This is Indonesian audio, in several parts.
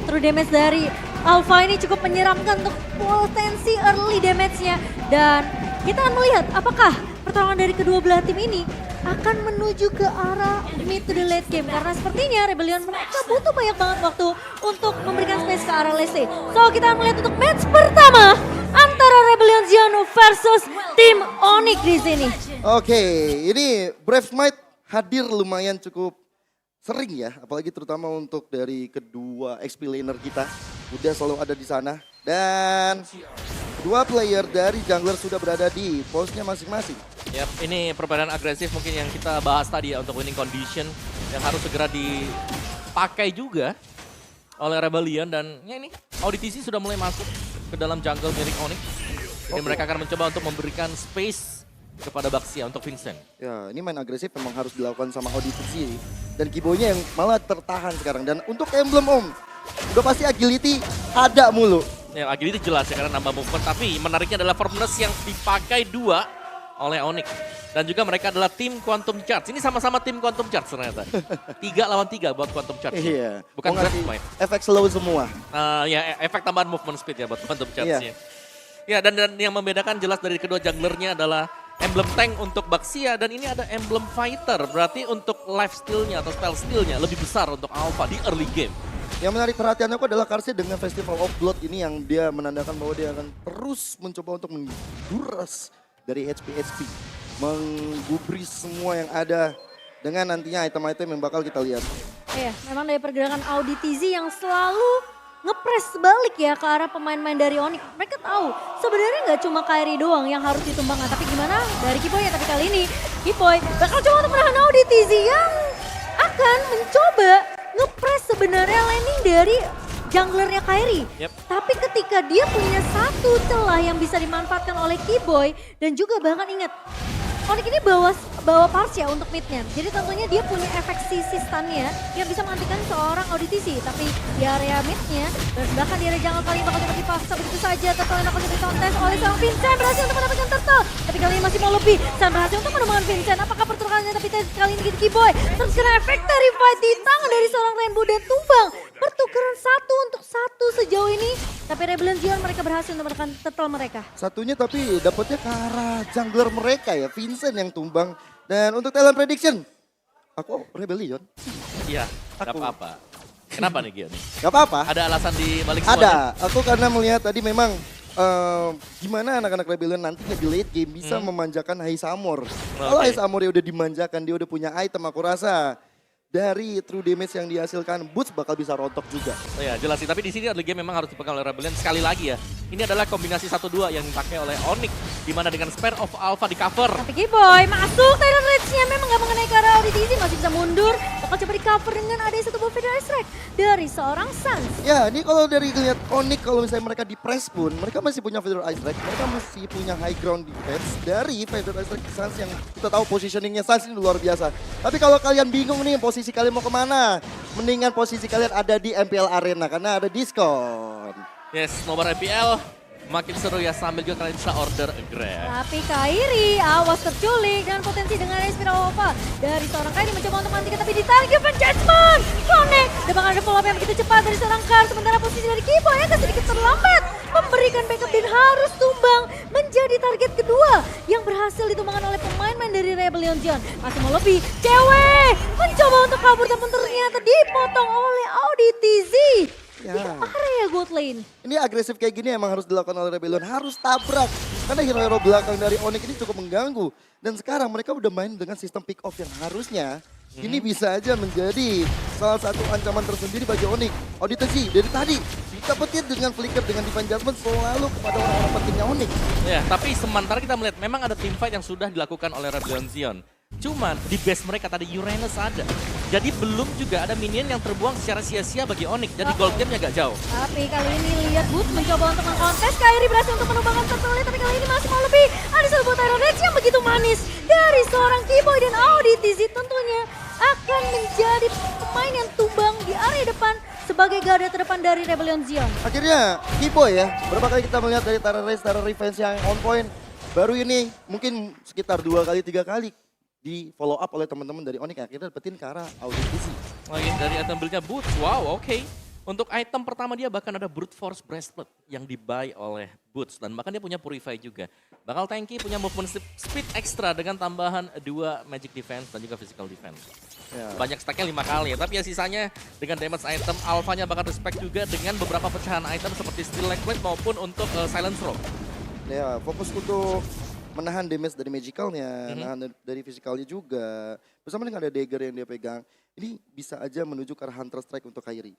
true damage dari Alpha ini cukup menyeramkan untuk potensi early damage-nya. Dan kita akan melihat apakah pertarungan dari kedua belah tim ini akan menuju ke arah mid to the late game. Karena sepertinya Rebellion mereka butuh banyak banget waktu untuk memberikan space ke arah late. So kita akan melihat untuk match pertama antara Rebellion Zion versus tim Onyx di sini. Oke, ini Brave Might hadir lumayan cukup sering ya, apalagi terutama untuk dari kedua XP laner kita udah selalu ada di sana. Dan dua player dari jungler sudah berada di posnya masing-masing. Yap, ini perbedaan agresif mungkin yang kita bahas tadi ya untuk winning condition yang harus segera dipakai juga oleh Rebellion. Dan ya ini Auditisi sudah mulai masuk ke dalam jungle milik Onyx. Ini mereka akan mencoba untuk memberikan space kepada Baxia untuk Vincent. Ya, ini main agresif memang harus dilakukan sama Auditisi. Dan Kiboynya yang malah tertahan sekarang. Dan untuk emblem Om, udah pasti agility ada mulu. Ya, agility jelas ya karena nambah movement. Tapi menariknya adalah firmness yang dipakai dua oleh Onyx. Dan juga mereka adalah tim Quantum Charge. Ini sama-sama tim Quantum Charge ternyata. 3 lawan 3 buat Quantum Charge. Iya. Bukan Brave Might. Efek slow semua. Ya, efek tambahan movement speed ya buat Quantum Charge-nya. Iya. Ya, dan yang membedakan jelas dari kedua junglernya adalah emblem tank untuk Baxia dan ini ada emblem fighter. Berarti untuk life steal-nya atau spell steal-nya lebih besar untuk Alpha di early game. Yang menarik perhatian aku adalah Karsi dengan Festival of Blood ini yang dia menandakan bahwa dia akan terus mencoba untuk menguras dari HP, menggubris semua yang ada dengan nantinya item-item yang bakal kita lihat. Iya, memang dari pergerakan Auditisi yang selalu ngepres balik ya ke arah pemain-pemain dari Onyx. Mereka tahu sebenarnya nggak cuma Kairi doang yang harus ditumbangkan, tapi gimana dari Kiboy ya. Tapi kali ini Kiboy bakal coba untuk menahan Auditisi yang akan mencoba ngepres sebenarnya landing dari junglernya Kairi. Tapi ketika dia punya satu celah yang bisa dimanfaatkan oleh Kiboy dan juga bahkan ingat Onyx ini bawa Parsia untuk midnya. Jadi tentunya dia punya efek sisi stunnya yang bisa menghentikan seorang Auditisi. Tapi di area midnya dan bahkan di area jungle kali ini bakal dapat dipaksa begitu saja. Turtle yang akan dikontes oleh seorang Vincent berhasil untuk mendapatkan Turtle. Tapi kali ini masih mau lebih. Sam berhasil untuk menemukan Vincent. Apakah pertukarannya tapi kali ini Kiboy terus kena efek dari fight di tangan dari seorang Rainbow dan tumbang. Pertukaran 1 untuk 1 sejauh ini. Tapi Rebellion Zion mereka berhasil untuk menekan Turtle mereka. Satunya tapi dapatnya ke arah jungler mereka ya, Vincent yang tumbang. Dan untuk talent prediction, aku Rebellion. Iya, gak apa-apa. Kenapa nih Gion? Gak apa-apa. Ada alasan di balik semuanya? Ada, aku karena melihat tadi memang gimana anak-anak Rebellion nantinya di late game bisa memanjakan High Samor. Kalau High Samor ya udah dimanjakan, dia udah punya item, aku rasa dari true damage yang dihasilkan Boots bakal bisa rontok juga. Oh ya jelas sih, tapi di sini early game memang harus dipegang oleh Rebellion sekali lagi ya. Ini adalah kombinasi 1-2 yang dipakai oleh Onyx. Dimana dengan Spare of Alpha di cover. Tapi Kiboy masuk, Tyrant Rage-nya memang gak mengenai ke arah Auditisi, masih bisa mundur. Bakal coba di cover dengan ada satu buff Federal Strike dari seorang Sans. Ya ini kalau dari lihat Onyx, kalau misalnya mereka di press pun, mereka masih punya Federal Ice Strike, mereka masih punya high ground defense dari Federal Ice Strike Sans yang kita tahu positioningnya Sans ini luar biasa. Tapi kalau kalian bingung nih posisi kalian mau kemana, mendingan posisi kalian ada di MPL Arena karena ada diskon. Yes, nobar MPL makin seru ya sambil juga kalian bisa order Grab. Tapi Kairi awas terculik dan potensi dengan Espiral Alpha dari seorang Kairi mencoba untuk matikan tapi ditarik Van Judgment. Connect dan bakal ada follow up yang begitu cepat dari seorang Kar. Sementara posisi dari Kiboy agak sedikit terlambat memberikan backup dan harus tumbang menjadi target kedua yang berhasil ditumbangkan oleh pemain-pemain dari Rebellion Zion. Masih mau lebih, cewek mencoba untuk kabur tapi ternyata dipotong oleh Auditisi. Ya. Di area gold lane. Ini agresif kayak gini emang harus dilakukan oleh Rebellion, harus tabrak. Karena hero-hero belakang dari Onyx ini cukup mengganggu. Dan sekarang mereka udah main dengan sistem pick off yang harusnya ini bisa aja menjadi salah satu ancaman tersendiri bagi Onyx. Auditisi dari tadi dapetin dengan flicker dengan Divine Judgment selalu kepada orang-orang pentingnya Onyx. Ya, tapi sementara kita melihat memang ada team fight yang sudah dilakukan oleh Rebellion Zion. Cuman di base mereka tadi Uranus ada. Jadi belum juga ada minion yang terbuang secara sia-sia bagi Onyx. Jadi gold game-nya agak jauh. Tapi kali ini lihat Boots mencoba untuk mengkontes. Kairi berhasil untuk menumbangkan Turtle, tapi kali ini masih mau lebih. Ada sebuah Tyrant Rage yang begitu manis dari seorang Kiboy dan Auditisi tentunya akan menjadi pemain yang tumbang di area depan sebagai garda terdepan dari Rebellion Zion. Akhirnya Kiboy ya, berapa kali kita melihat dari Tara Race, Tara Revenge yang on point. Baru ini mungkin sekitar 2 kali 3 kali di follow up oleh teman-teman dari Onyx, akhirnya dapetin ke arah Auditisi. Lagi dari item build-nya Boots, wow oke. Untuk item pertama dia bahkan ada Brute Force Bracelet yang dibuy oleh Boots. Dan bahkan dia punya Purify juga. Bakal tanky, punya movement speed extra dengan tambahan 2 Magic Defense dan juga Physical Defense. Ya. Banyak stacknya 5 kali ya, tapi ya sisanya dengan damage item, alphanya bakal respect juga dengan beberapa pecahan item seperti Steel Leg Plate maupun untuk Silence Rope. Ya, fokus untuk menahan damage dari magicalnya, nahan dari physicalnya juga. Bersama dengan ada dagger yang dia pegang, ini bisa aja menuju ke arah Hunter Strike untuk Kairi.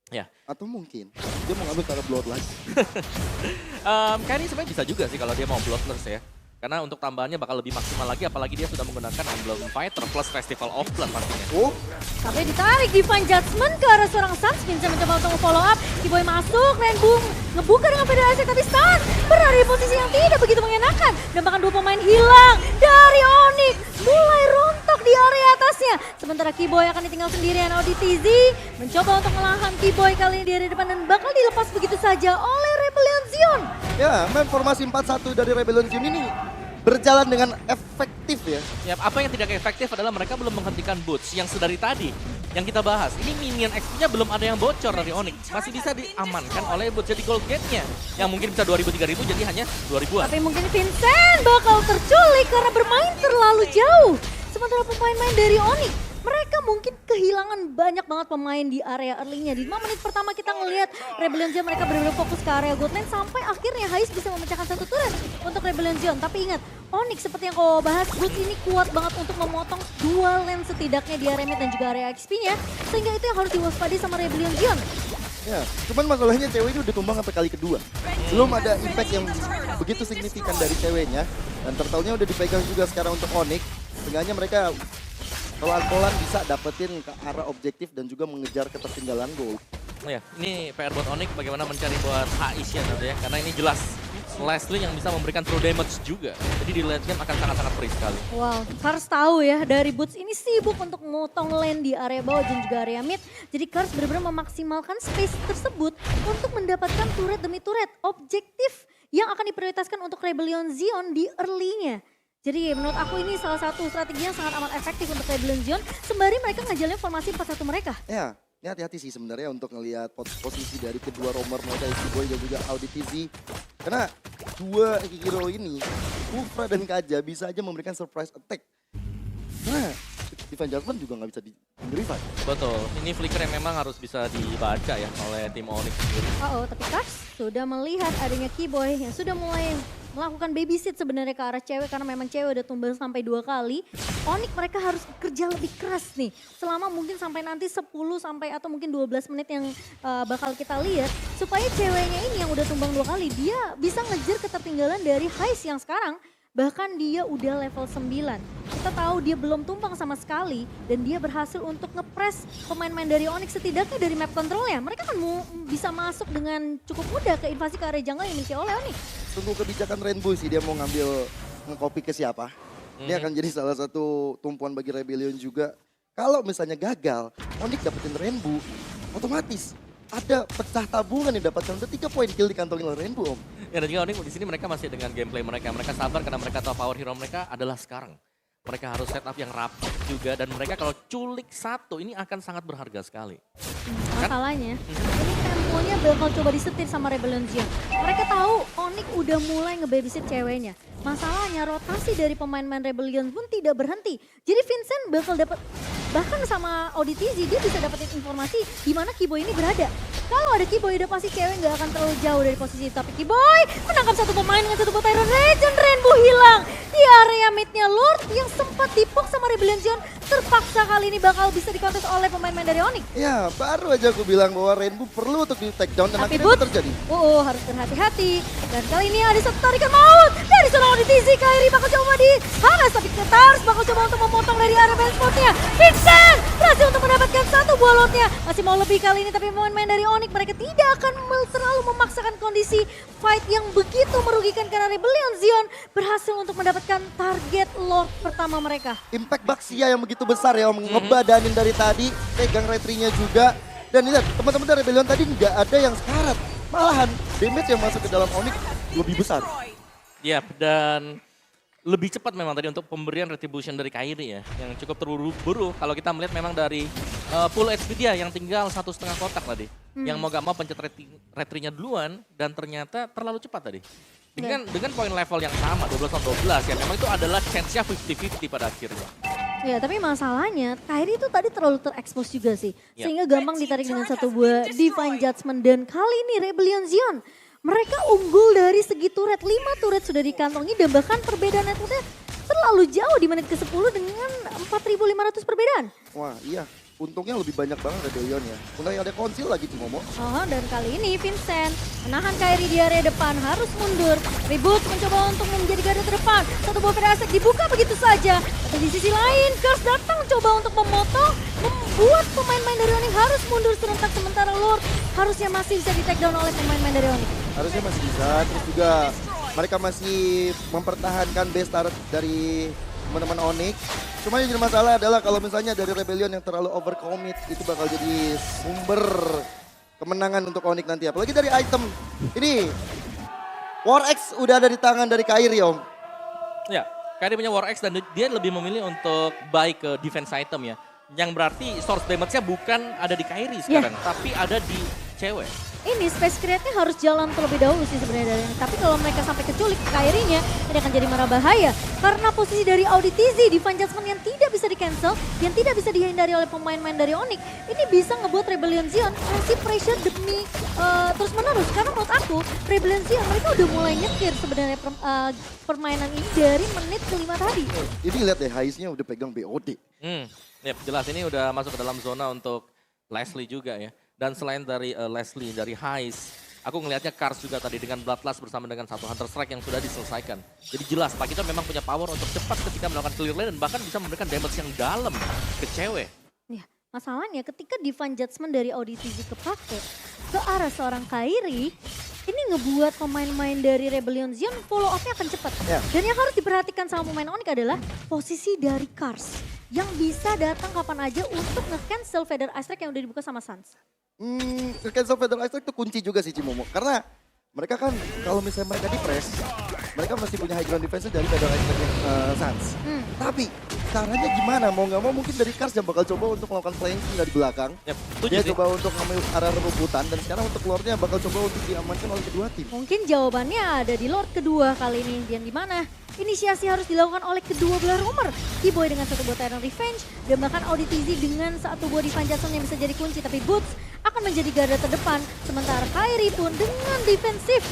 Ya. Atau mungkin dia mau ngambil ke arah Bloodlust. Kairi sebenarnya bisa juga sih kalau dia mau Bloodlust ya. Karena untuk tambahannya bakal lebih maksimal lagi, apalagi dia sudah menggunakan Emblem Fighter plus Festival of Blood pastinya. Oh, Sampai ditarik Divine Judgment ke arah seorang Suns. Vincent mencoba untuk follow up. Kiboy masuk, Rainbow ngebuka dengan federasi tapi Suns berada di posisi yang tidak begitu mengenakan. Dan bahkan 2 pemain hilang dari Onyx. Mulai rontok di area atasnya. Sementara Kiboy akan ditinggal sendirian. ODTZ mencoba untuk melahan Kiboy kali ini di area depan dan bakal dilepas begitu saja oleh Rebellion Zion. ya, main formasi 4-1 dari Rebellion Zion ini berjalan dengan efektif ya. Ya, apa yang tidak efektif adalah mereka belum menghentikan Boots yang sedari tadi yang kita bahas. Ini minion XP-nya belum ada yang bocor dari Onyx. Masih bisa diamankan oleh Boots. Jadi gold gate-nya yang mungkin bisa 2.000-3.000 jadi hanya 2.000-an. Tapi mungkin Vincent bakal terculik karena bermain terlalu jauh. Sementara pemain-pemain dari Onyx, mereka mungkin kehilangan banyak banget pemain di area early-nya. Di 5 menit pertama kita ngelihat Rebellion Zion mereka benar-benar fokus ke area gold lane sampai akhirnya Hais bisa memecahkan 1 turret untuk Rebellion Zion. Tapi ingat, Onyx seperti yang kau bahas, Boots ini kuat banget untuk memotong 2 lane setidaknya di area mid dan juga area XP-nya. Sehingga itu yang harus diwaspadai sama Rebellion Zion. Ya, cuman masalahnya cewek ini udah tumbang sampai kali kedua. Belum ada impact yang begitu signifikan dari ceweknya. Dan turtle-nya udah dipegang juga sekarang untuk Onyx. Seenggaknya mereka pelan-pelan bisa dapetin ke arah objektif dan juga mengejar ketertinggalan gold. Oh ya, ini PR buat Onyx bagaimana mencari buat Aisha nanti ya. Karena ini jelas Leslie yang bisa memberikan true damage juga. Jadi di late game akan sangat-sangat free sekali. Wow, Kars tahu ya dari Boots ini sibuk untuk motong lane di area bawah dan juga area mid. Jadi Kars benar-benar memaksimalkan space tersebut untuk mendapatkan turret demi turret. Objektif yang akan diprioritaskan untuk Rebellion Zion di early-nya. Jadi menurut aku ini salah satu strategi yang sangat amat efektif untuk Rebellion Zion. Sembari mereka ngajalin formasi 4-1 mereka. Ya, ini hati-hati sih sebenarnya untuk ngelihat posisi dari kedua roamer mereka, Kiboy dan juga AudiTZ. Karena dua hero ini, Kufra dan Kaja bisa aja memberikan surprise attack. Nah, Divine Judgment juga nggak bisa di-revive. Betul, ini flicker yang memang harus bisa dibaca ya oleh tim Onyx sendiri. Tapi Kars sudah melihat adanya Kiboy yang sudah mulai melakukan babysit sebenarnya ke arah cewek karena memang cewek udah tumbang sampai 2 kali. Onyx mereka harus kerja lebih keras nih selama mungkin sampai nanti 10 sampai atau mungkin 12 menit yang bakal kita lihat supaya ceweknya ini yang udah tumbang 2 kali dia bisa ngejar ketertinggalan dari Hais yang sekarang. Bahkan dia udah level 9. Kita tahu dia belum tumpang sama sekali dan dia berhasil untuk ngepres pemain-pemain dari Onyx setidaknya dari map controlnya. Mereka kan bisa masuk dengan cukup mudah ke invasi ke area jungle yang dimiliki oleh Onyx. Tunggu kebijakan Rainbow sih dia mau ngambil nge-copy ke siapa. Ini akan jadi salah satu tumpuan bagi Rebellion juga. Kalau misalnya gagal, Onyx dapetin Rainbow, otomatis ada pecah tabungan yang dapatkan. Udah 3 poin kill dikantongin oleh Rainbow, Om. Ya dan juga Onyx di sini mereka masih dengan gameplay mereka. Mereka sabar karena mereka tahu power hero mereka adalah sekarang. Mereka harus setup yang rapi juga dan mereka kalau culik 1 ini akan sangat berharga sekali. Masalahnya, ini temponya bakal coba disetir sama Rebellion Zion. Mereka tahu Onyx udah mulai ngebabysit ceweknya. Masalahnya rotasi dari pemain-pemain Rebellion pun tidak berhenti. Jadi Vincent bakal dapat, bahkan sama ODTZ dia bisa dapetin informasi di mana Kiboy ini berada. Kalau ada Kiboy udah pasti cewek nggak akan terlalu jauh dari posisi itu. Tapi Kiboy menangkap 1 pemain dengan 1 buat Iron Legend. Rainbow hilang di area midnya. Lord yang sempat dipok sama Rebellion Zion terpaksa kali ini bakal bisa dikontes oleh pemain-pemain dari Onyx. Ya, baru aja aku bilang bahwa Rainbow perlu untuk di take down dan Tapi akhirnya Boots, itu terjadi. harus berhati-hati. Dan kali ini ada satu tarikan maut dari seorang ODTZ. Kairi bakal coba di Hanas, tapi Ketars bakal coba untuk memotong dari area band spotnya. Vincent berhasil untuk mendapatkan 1 buah lotnya. Masih mau lebih kali ini, tapi pemain-pemain dari Onyx mereka tidak akan terlalu memaksakan kondisi fight yang begitu merugikan karena Rebellion Zion berhasil untuk mendapatkan target Lord pertama mereka. Impact Baxia yang begitu besar ya, Om. Ngebadanin dari tadi, pegang retrinya juga. Dan lihat, teman-teman dari Rebellion tadi nggak ada yang sekarat. Malahan, damage yang masuk ke dalam Onyx lebih besar. Ya dan lebih cepat memang tadi untuk pemberian retribution dari Kairi ya. Yang cukup terburu-buru kalau kita melihat memang dari full HP dia yang tinggal 1,5 kotak tadi. Yang mau gak mau pencet retrinya duluan dan ternyata terlalu cepat tadi. Dengan poin level yang sama 12-12 ya memang itu adalah chance-nya 50-50 pada akhirnya. Ya tapi masalahnya Kairi itu tadi terlalu terekspos juga sih. Ya. Sehingga gampang ditarik dengan satu buah Divine Judgment. Dan kali ini Rebellion Zion mereka unggul dari segi turret. 5 turret sudah dikantongi dan bahkan perbedaan networknya terlalu jauh di menit ke-10 dengan 4.500 perbedaan. Wah iya, untungnya lebih banyak banget Rebellion ya. Untungnya ada konsil lagi Cimomo. Oh, dan kali ini Vincent menahan Kairi di area depan, harus mundur. Ribut mencoba untuk menjadi garda terdepan. Satu buah Firasat dibuka begitu saja. Tapi di sisi lain, Curse datang coba untuk memotong, membuat pemain-pemain dari Onyx harus mundur serentak. Sementara Lord harusnya masih bisa di-take down oleh pemain-pemain dari Onyx. Harusnya masih bisa, terus juga mereka masih mempertahankan base turret dari teman-teman Onyx. Cuma yang jadi masalah adalah kalau misalnya dari Rebellion yang terlalu overcommit itu bakal jadi sumber kemenangan untuk Onyx nanti. Apalagi dari item ini War X udah ada di tangan dari Kairi Om. Ya, Kairi punya War X dan dia lebih memilih untuk buy ke defense item ya. Yang berarti source damage-nya bukan ada di Kairi sekarang, tapi ada di cewek. Ini space create-nya harus jalan terlebih dahulu sih sebenarnya dari ini. Tapi kalau mereka sampai keculik ke Kairi-nya, ini akan jadi marah bahaya. Karena posisi dari Audi TZ, Divine Judgment yang tidak bisa di-cancel, yang tidak bisa dihindari oleh pemain-pemain dari Onyx, ini bisa ngebuat Rebellion Zion ngasih pressure demi terus-menerus. Karena menurut aku, Rebellion Zion mereka udah mulai nyekir sebenarnya permainan ini dari menit ke-5 tadi. Ini lihat deh, Haisnya udah pegang BOD. Ya jelas ini udah masuk ke dalam zona untuk Leslie juga ya. Dan selain dari Leslie, dari Heist, aku ngelihatnya Kars juga tadi dengan Bloodlust bersama dengan satu Hunter Strike yang sudah diselesaikan. Jadi jelas Pak Kita memang punya power untuk cepat ketika melakukan clear lane dan bahkan bisa memberikan damage yang dalam ke cewek. Ya, masalahnya ketika Divine Judgment dari Audi TZ kepake ke arah seorang Kairi, ini ngebuat pemain-pemain dari Rebellion Zion follow up-nya akan cepat. Ya. Dan yang harus diperhatikan sama pemain Onyx adalah posisi dari Kars yang bisa datang kapan aja untuk nge-cancel Feather Ice Strike yang udah dibuka sama Sans. Cancel Feather Ice itu kunci juga sih Cimomo. Karena mereka kan kalau misalnya mereka di press, mereka masih punya high ground defense dari Feather Ice Sans. Tapi caranya gimana? Mau nggak mau mungkin dari Kars yang bakal coba untuk melakukan flanking dari belakang. Dia sih. coba untuk ngambil arah rebutan dan sekarang untuk Lordnya bakal coba untuk diamankan oleh kedua tim. Mungkin jawabannya ada di Lord kedua kali ini. Dan di mana inisiasi harus dilakukan oleh kedua belah romer. Keyboy dengan satu buah Tyrant Revenge dan bahkan Audi TZ dengan satu buah Divine Judgment yang bisa jadi kunci. Tapi Boots akan menjadi garda terdepan. Sementara Kairi pun dengan defensif.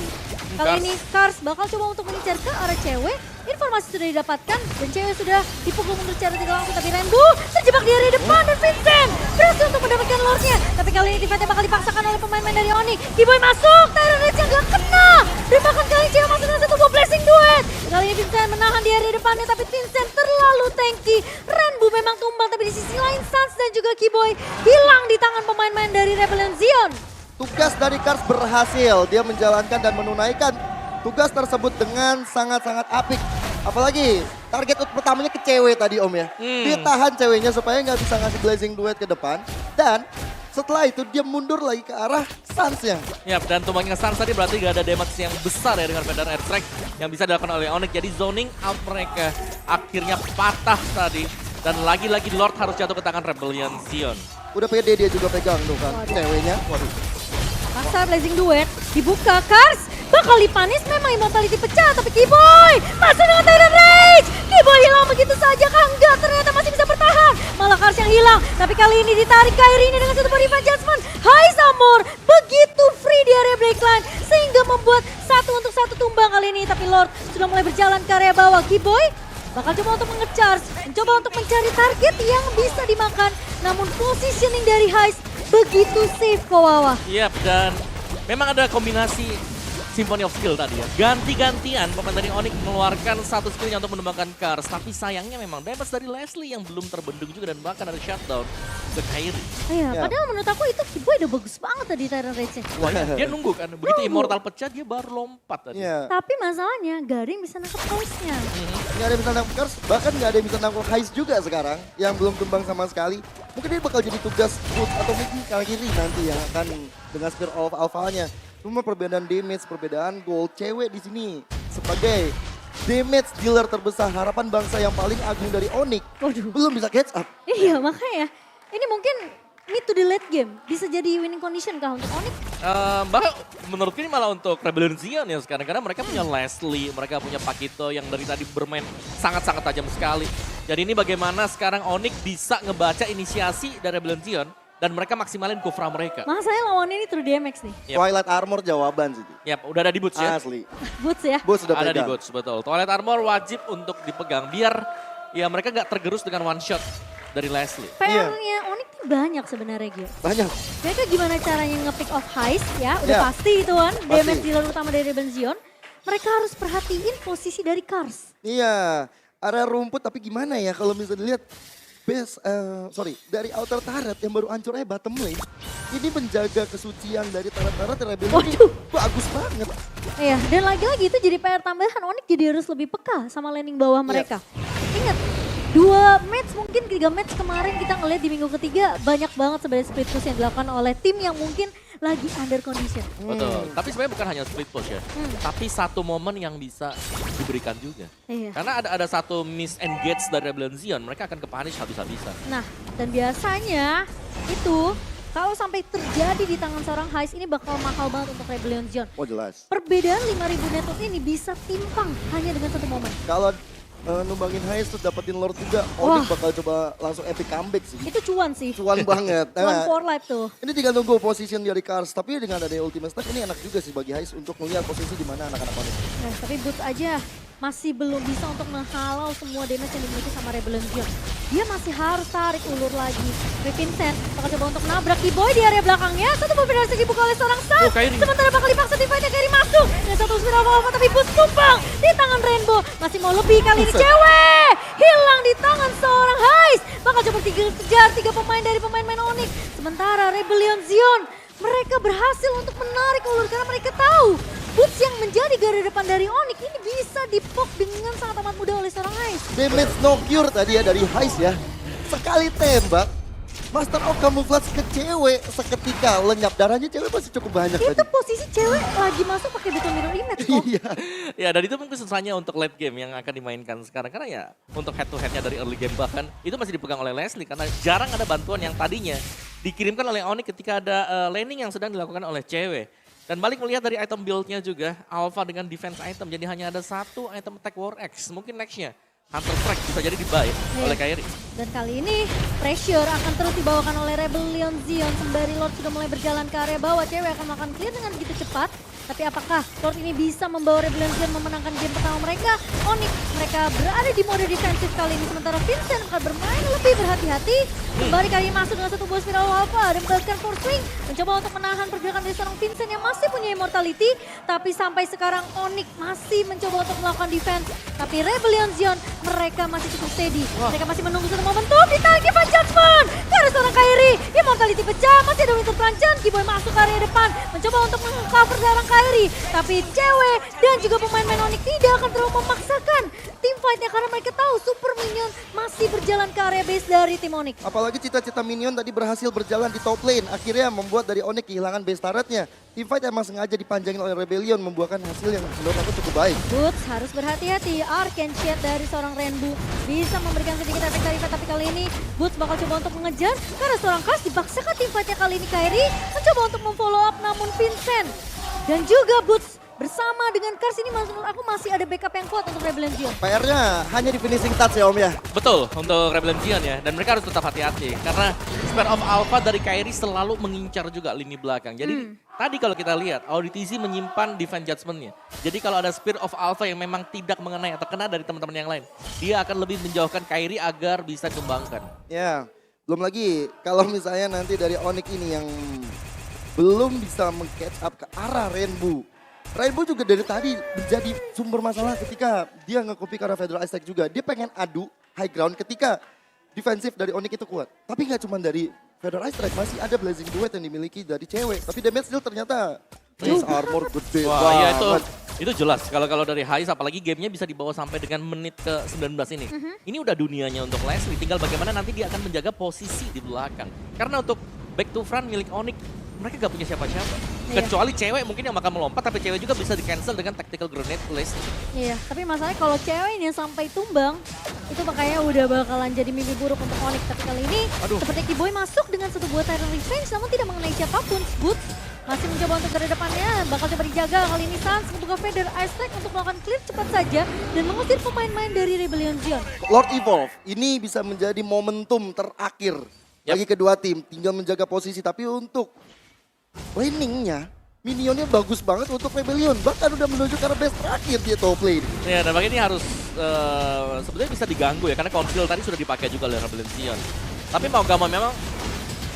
Kali ini Kars bakal coba untuk mengincar ke arah cewek. Informasi sudah didapatkan dan cewek sudah dipukul mundur secara tidak langsung. Tapi Rainbow terjebak di area depan dan Vincent berhasil untuk mendapatkan Lordnya. Tapi kali ini defense bakal dipaksakan oleh pemain-pemain dari Onyx. Keyboy masuk, Tyrant Rage yang gak kena. Dan bahkan kali ini cewek masuk dengan satu buah Blessing Duet. Kali ini Vincent menahan di area depannya tapi Vincent terlalu tanky. Rainbow memang tumbang tapi di sisi lain Sans dan juga Keyboy hilang di tangan pemain-pemain dari Rebellion Zion. Tugas dari Kars berhasil, dia menjalankan dan menunaikan tugas tersebut dengan sangat-sangat apik. Apalagi target pertamanya ke cewek tadi Om ya. Dia tahan ceweknya supaya nggak bisa ngasih blazing duet ke depan. Dan setelah itu dia mundur lagi ke arah Sans-nya. Ya, dan tumbangnya Sans tadi berarti gak ada damage yang besar ya dengan Feather Airstrike yang bisa dilakukan oleh Onyx. Jadi zoning out mereka akhirnya patah tadi. Dan lagi-lagi Lord harus jatuh ke tangan Rebellion Zion. Udah pede dia juga pegang tuh kan ceweknya. Waduh. Paksa Blazing Duet, dibuka Kars, bakal dipanis memang Immortality pecah, tapi Keyboy masuk dengan Tyrant Rage. Keyboy hilang begitu saja, enggak ternyata masih bisa bertahan. Malah Kars yang hilang, tapi kali ini ditarik Kairi ini dengan satu body Judgment. Hai Samur, begitu free di area Breakline, sehingga membuat satu untuk satu tumbang kali ini. Tapi Lord sudah mulai berjalan ke area bawah. Keyboy bakal coba untuk menge-charge, mencoba untuk mencari target yang bisa dimakan. Namun positioning dari Heist begitu safe Kawawa. Yap, dan memang ada kombinasi Symphony of Skill tadi ya. Ganti-gantian pemain dari Onyx mengeluarkan satu skillnya untuk menembakkan Kars. Tapi sayangnya memang damage dari Leslie yang belum terbendung juga dan bahkan ada shutdown ke Kairi. Iya, padahal menurut aku itu Keyboy udah bagus banget tadi Tyrant Rage-nya. Wah, dia nunggu kan. Begitu Immortal pecah dia baru lompat tadi. Iya. Tapi masalahnya gak ada yang bisa nangkep Heist-nya. Nggak ada yang bisa nangkep Kars, bahkan nggak ada yang bisa nangkep Heist juga sekarang. Yang belum tumbang sama sekali. Mungkin ini bakal jadi tugas Boots atau mungkin Kairi nanti yang akan dengan Spear of Alpha-nya. Cuma perbedaan damage, perbedaan gold cewek di sini sebagai damage dealer terbesar harapan bangsa yang paling agung dari Onyx Waduh. belum bisa catch up. Iya makanya. Ini mungkin mid to the late game bisa jadi winning condition kah untuk Onyx? Bahkan menurutku ini malah untuk Rebellion Zion ya sekarang. Karena mereka punya Leslie, mereka punya Pakito yang dari tadi bermain sangat-sangat tajam sekali. Jadi ini bagaimana sekarang Onyx bisa ngebaca inisiasi dari Rebellion Zion. Dan mereka maksimalin Kufra mereka. Makanya lawannya ini True DMX nih. Yep. Twilight Armor jawaban sih. Yap, udah ada di boots ya. Asli. Boots ya. Bos sudah Ada di pegang. boots, betul. Twilight Armor wajib untuk dipegang biar ya mereka nggak tergerus dengan one shot dari Leslie. PR-nya Onyx tuh banyak sebenarnya Gio. Banyak. Mereka gimana caranya nge-pick off heist ya, udah Ya. pasti itu kan. Pasti. Damage dealer utama dari Rebellion Zion. Mereka harus perhatiin posisi dari Kars. Iya, area rumput tapi gimana ya kalau misalnya dilihat dari outer turret yang baru hancur aja bottom lane. Ini menjaga kesucian dari turret-turret Rebellion ini Waduh. bagus banget. Iya, dan lagi-lagi itu jadi PR tambahan. Onyx jadi harus lebih peka sama landing bawah mereka. Ingat, 2 match mungkin 3 match kemarin kita ngeliat di minggu ketiga banyak banget sebenarnya split push yang dilakukan oleh tim yang mungkin lagi under condition. Betul. Tapi sebenarnya bukan hanya split push ya. Tapi satu momen yang bisa diberikan juga. Iya. Karena ada satu miss engage dari Rebellion Zion, mereka akan ke-punish habis-habisan. Nah, dan biasanya itu kalau sampai terjadi di tangan seorang Heist ini bakal mahal banget untuk Rebellion Zion. Oh jelas. Perbedaan 5.000 network ini bisa timpang hanya dengan satu momen. Kalau numbangin Heist tuh dapetin Lord juga, Wah. Onyx bakal coba langsung epic comeback sih. Itu cuan sih. Cuan banget. One for life tuh. Ini tinggal nunggu position dari Kars, tapi dengan ada ultimate stack ini enak juga sih bagi Heist untuk melihat posisi di mana anak-anak Onyx. Nah, tapi Boots aja masih belum bisa untuk menghalau semua damage yang dimiliki sama Rebellion Zion. Dia masih harus tarik ulur lagi. Vincent bakal coba untuk nabrak Kiboy di area belakangnya. Satu mobil dari dibuka oleh seorang Sun. Oh, Kairi. Sementara bakal dipaksa tim-fightnya Kairi masuk. Dan satu spiral bawah tapi Boots tumpang di tangan Rainbow. Masih mau lebih kali ini cewek. Hilang di tangan seorang Heist. Bakal coba kejar 3 pemain dari pemain-pemain Onyx. Sementara Rebellion Zion mereka berhasil untuk menarik ulur karena mereka tahu Boots yang menjadi garda depan dari Onyx ini bisa dipok dengan sangat amat mudah oleh seorang Heist. Damage no cure tadi ya dari Heist ya. Sekali tembak, Master of Camouflage ke cewek seketika lenyap darahnya cewek masih cukup banyak Itu tadi. posisi cewek lagi masuk pakai betul mirror image kok. Iya. Ya dan itu mungkin susahnya untuk late game yang akan dimainkan sekarang. Karena ya untuk head to headnya dari early game bahkan itu masih dipegang oleh Leslie. Karena jarang ada bantuan yang tadinya dikirimkan oleh Onyx ketika ada laning yang sedang dilakukan oleh cewek. Dan balik melihat dari item build-nya juga, Alpha dengan defense item. Jadi hanya ada satu item attack War X. Mungkin next-nya Hunter Strike bisa jadi dibuy oleh Kairi. Dan kali ini pressure akan terus dibawakan oleh Rebellion Zion. Sembari Lord sudah mulai berjalan ke area bawah. Cewek akan melakukan clear dengan begitu cepat. Tapi apakah Lord ini bisa membawa Rebellion Zion memenangkan game pertama mereka? Onyx mereka berada di mode defensif kali ini. Sementara Vincent akan bermain lebih berhati-hati. Kembali kali ini masuk dengan satu buah spiral alpha dan mendapatkan force swing. Mencoba untuk menahan pergerakan dari seorang Vincent yang masih punya immortality. Tapi sampai sekarang Onyx masih mencoba untuk melakukan defense. Tapi Rebellion Zion mereka masih cukup steady. Mereka masih menunggu satu momentum. Ditarik Divine Judgment. Karena seorang Kairi. Immortality pecah. Masih ada Winter Prancan. Kiboy masuk ke area depan. Mencoba untuk meng-cover seorang Kairi. Tapi cewek dan juga pemain-pemain Onyx tidak akan terlalu memaksakan tim fightnya. Karena mereka tahu Super Minion masih berjalan ke area base dari tim Onyx. Apalagi cita-cita Minion tadi berhasil berjalan di top lane. Akhirnya membuat dari Onyx kehilangan base turretnya. Teamfight emang sengaja dipanjangin oleh Rebellion membuahkan hasil yang menurut aku cukup baik. Boots harus berhati-hati. Arcane Shade dari seorang Rainbow bisa memberikan sedikit efek dari tapi kali ini Boots bakal coba untuk mengejar karena seorang Kars dipaksakan teamfightnya kali ini Kairi mencoba untuk memfollow up namun Vincent dan juga Boots bersama dengan Kars ini menurut aku masih ada backup yang kuat untuk Rebellion Zion. PR-nya hanya di finishing touch ya Om ya. Betul untuk Rebellion Zion ya. Dan mereka harus tetap hati-hati. Karena Spare of Alpha dari Kairi selalu mengincar juga lini belakang. Jadi tadi kalau kita lihat AudiTZ menyimpan Divine Judgment-nya. Jadi kalau ada Spear of Alpha yang memang tidak mengenai atau kena dari teman-teman yang lain. Dia akan lebih menjauhkan Kairi agar bisa dikembangkan. Ya, belum lagi kalau misalnya nanti dari Onyx ini yang belum bisa meng-catch up ke arah Rainbow. Rainbow juga dari tadi menjadi sumber masalah ketika dia nge-copy ke arah Federal Aztec juga. Dia pengen adu high ground ketika defensif dari Onyx itu kuat. Tapi nggak cuma dari Federal Aztec, masih ada Blazing Duet yang dimiliki dari cewek. Tapi damage deal ternyata Base armor gede Wah iya banget. itu jelas. Kalau dari Heist apalagi gamenya bisa dibawa sampai dengan menit ke 19 ini. Ini udah dunianya untuk Leslie. Tinggal bagaimana nanti dia akan menjaga posisi di belakang. Karena untuk back to front milik Onyx mereka gak punya siapa-siapa. Iya. Kecuali cewek mungkin yang bakal melompat, tapi cewek juga bisa di cancel dengan tactical grenade Leslie. Iya, tapi masalahnya kalau cewek ini sampai tumbang, Itu makanya udah bakalan jadi mimpi buruk untuk Onyx. Tapi kali ini Aduh. seperti Kiboy masuk dengan satu buah Tyrant Revenge namun tidak mengenai siapapun. Boots masih mencoba untuk ke depannya, bakal coba dijaga. Kali ini Sans membuka Feather Ice Strike untuk melakukan clear cepat saja dan mengusir pemain-pemain dari Rebellion Zion. Lord Evolve ini bisa menjadi momentum terakhir bagi kedua tim. Tinggal menjaga posisi, tapi untuk laningnya minionnya bagus banget untuk Rebellion. Bahkan udah menuju ke arah base terakhir dia top lane. Ya, dan ini harus sebetulnya bisa diganggu ya, karena conceal tadi sudah dipakai juga oleh Rebellion Zion. Tapi mau gak mau memang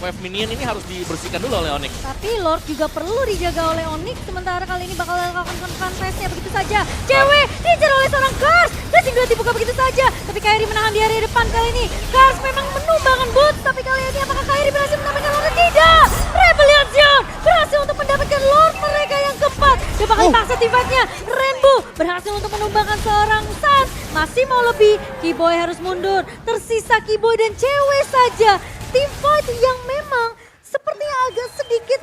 wave minion ini harus dibersihkan dulu oleh Onyx. Tapi Lord juga perlu dijaga oleh Onyx, sementara kali ini bakal lakukan face-nya begitu saja. Cewek dijar oleh seorang Kars, Blessing 2 dibuka begitu saja. Tapi Kairi menahan di area depan kali ini. Kars memang menumbangkan Boots, tapi kali ini apakah Kairi berhasil mendapatkan Lord? Tidak! Rebellion Zion berhasil untuk mendapatkan Lord mereka yang keempat. Dia bakal dipaksa teamfight-nya. Rainbow berhasil untuk menumbangkan seorang Sans. Masih mau lebih, Kiboy harus mundur. Tersisa Kiboy dan cewek saja. Team fight yang memang sepertinya agak sedikit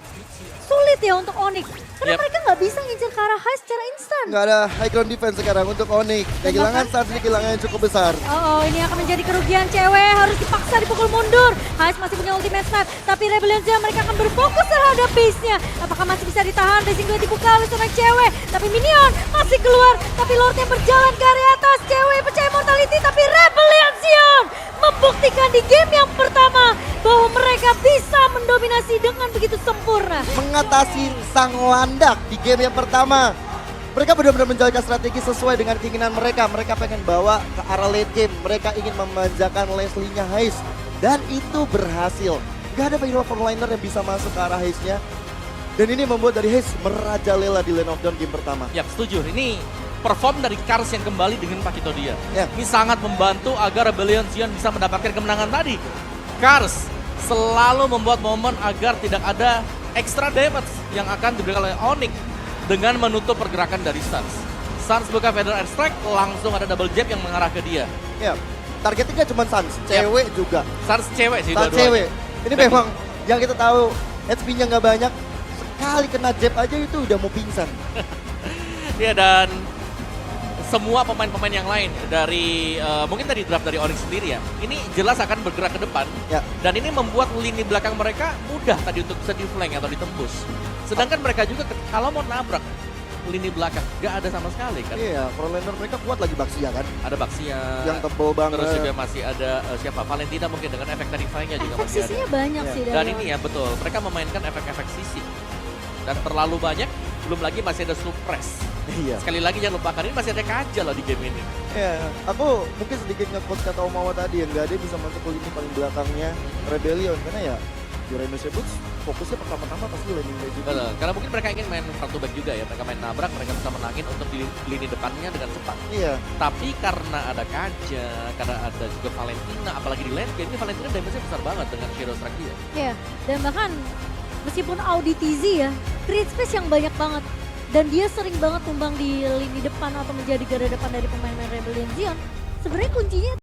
sulit ya untuk Onyx. Karena mereka nggak bisa ngincer ke arah high secara instan. Nggak ada high ground defense sekarang untuk Onyx. Kehilangan saat ini kehilangan yang cukup besar. Oh, ini akan menjadi kerugian cewek. Harus dipaksa dipukul mundur. Hais masih punya ultimate snap. Tapi Rebellion Zion mereka akan berfokus terhadap base-nya. Apakah masih bisa ditahan? Racing 2 dibuka oleh seorang cewek. Tapi Minion masih keluar. Tapi Lordnya berjalan ke area atas. Cewek pecah immortality. Tapi Rebellion Zion membuktikan di game yang pertama bahwa mereka bisa mendominasi dengan begitu sempurna. Mengatasi sang landak di game yang pertama. Mereka benar-benar menjalankan strategi sesuai dengan keinginan mereka. Mereka pengen bawa ke arah late game. Mereka ingin memanjakan Leslie-nya Heiss. Dan itu berhasil. Gak ada hero frontliner yang bisa masuk ke arah Heiss-nya. Dan ini membuat dari Heiss merajalela di lane of down game pertama. Ya, setuju. Ini perform dari Kars yang kembali dengan Pakito dia. Ya. Ini sangat membantu agar Rebellion Zion bisa mendapatkan kemenangan tadi. Kars selalu membuat momen agar tidak ada extra damage yang akan diberikan oleh Onyx dengan menutup pergerakan dari Sans. Sans buka Feather Ice Strike, langsung ada double jab yang mengarah ke dia. Ya, targetnya gak cuma Sans, cewek juga. Sans cewek sih Sans dua-duanya. cewek. Ini memang yang kita tahu HP-nya nggak banyak. Sekali kena jab aja itu udah mau pingsan. Ya, dan semua pemain-pemain yang lain dari mungkin tadi draft dari Onyx sendiri ya, ini jelas akan bergerak ke depan. Ya. Dan ini membuat lini belakang mereka mudah tadi untuk bisa di-flank atau ditembus. Sedangkan mereka juga kalau mau nabrak lini belakang gak ada sama sekali kan. Iya, frontliner mereka kuat lagi Baxia kan. Ada Baxia, Yang tebel banget. terus juga masih ada siapa, Valentina mungkin dengan efek terrifying-nya juga Efek masih ada. sisinya banyak Ya. sih dari Dan Onyx. ini ya betul, mereka memainkan efek-efek sisi. Dan terlalu banyak, belum lagi masih ada suppress. Iya. Sekali lagi jangan lupakan, ini masih ada kaja loh di game ini. Iya, aku mungkin sedikit nge-quote kata Omawa tadi yang gak ada yang bisa masuk ke lini paling belakangnya Rebellion. Karena ya, Uranus Boots fokusnya pertama-tama pasti landing day juga. Betul, karena mungkin mereka ingin main front to back juga ya. Mereka main nabrak, mereka bisa menangin untuk di lini depannya dengan cepat. Iya, Tapi karena ada Kaja, karena ada juga Valentina, apalagi di lane game ini Valentina damage-nya besar banget dengan Shadow Strike dia. Iya, dan bahkan meskipun Audi TZ ya, create space yang banyak banget. Dan dia sering banget tumbang di lini depan atau menjadi garda depan dari pemain-pemain Rebellion Zion. Sebenarnya kuncinya